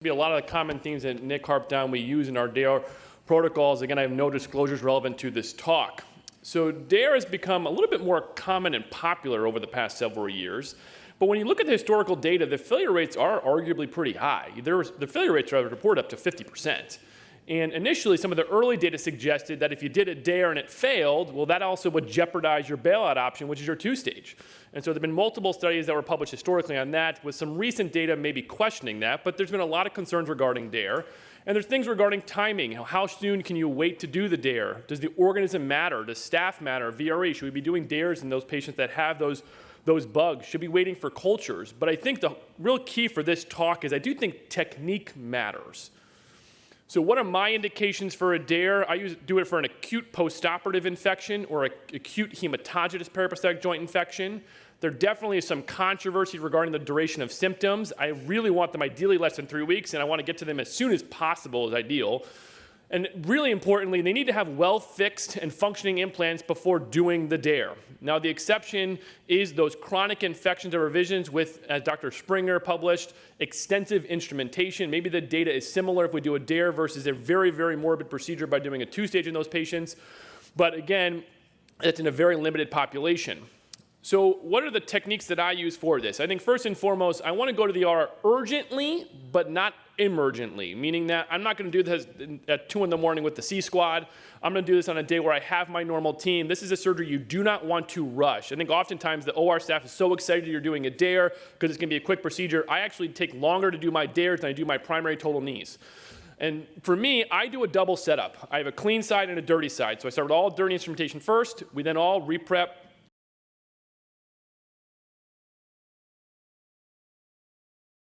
be a lot of the common themes that Nick harped on we use in our DAIR protocols. Again, I have no disclosures relevant to this talk. So DAIR has become a little bit more common and popular over the past several years. But when you look at the historical data, the failure rates are arguably pretty high. The failure rates are reported up to 50%. And initially, some of the early data suggested that if you did a DAIR and it failed, well, that also would jeopardize your bailout option, which is your two-stage. And so there have been multiple studies that were published historically on that, with some recent data maybe questioning that, but there's been a lot of concerns regarding DAIR. And there's things regarding timing. How soon can you wait to do the DAIR? Does the organism matter? Does staph matter? VRE, should we be doing DAIRs in those patients that have those bugs? Should be waiting for cultures. But I think the real key for this talk is I do think technique matters. So what are my indications for a DAIR? I do it for an acute postoperative infection or acute hematogenous periprosthetic joint infection. There definitely is some controversy regarding the duration of symptoms. I really want them ideally less than 3 weeks, and I want to get to them as soon as possible is ideal. And really importantly, they need to have well-fixed and functioning implants before doing the DAIR. Now, the exception is those chronic infections or revisions with, as Dr. Springer published, extensive instrumentation. Maybe the data is similar if we do a DAIR versus a very, very morbid procedure by doing a two-stage in those patients. But again, it's in a very limited population. So what are the techniques that I use for this? I think first and foremost, I want to go to the OR urgently, but not emergently, meaning that I'm not going to do this at 2 in the morning with the C squad. I'm going to do this on a day where I have my normal team. This is a surgery you do not want to rush. I think oftentimes the OR staff is so excited you're doing a DAIR because it's going to be a quick procedure. I actually take longer to do my DAIRs than I do my primary total knees. And for me, I do a double setup. I have a clean side and a dirty side. So I start with all dirty instrumentation first. We then all re-prep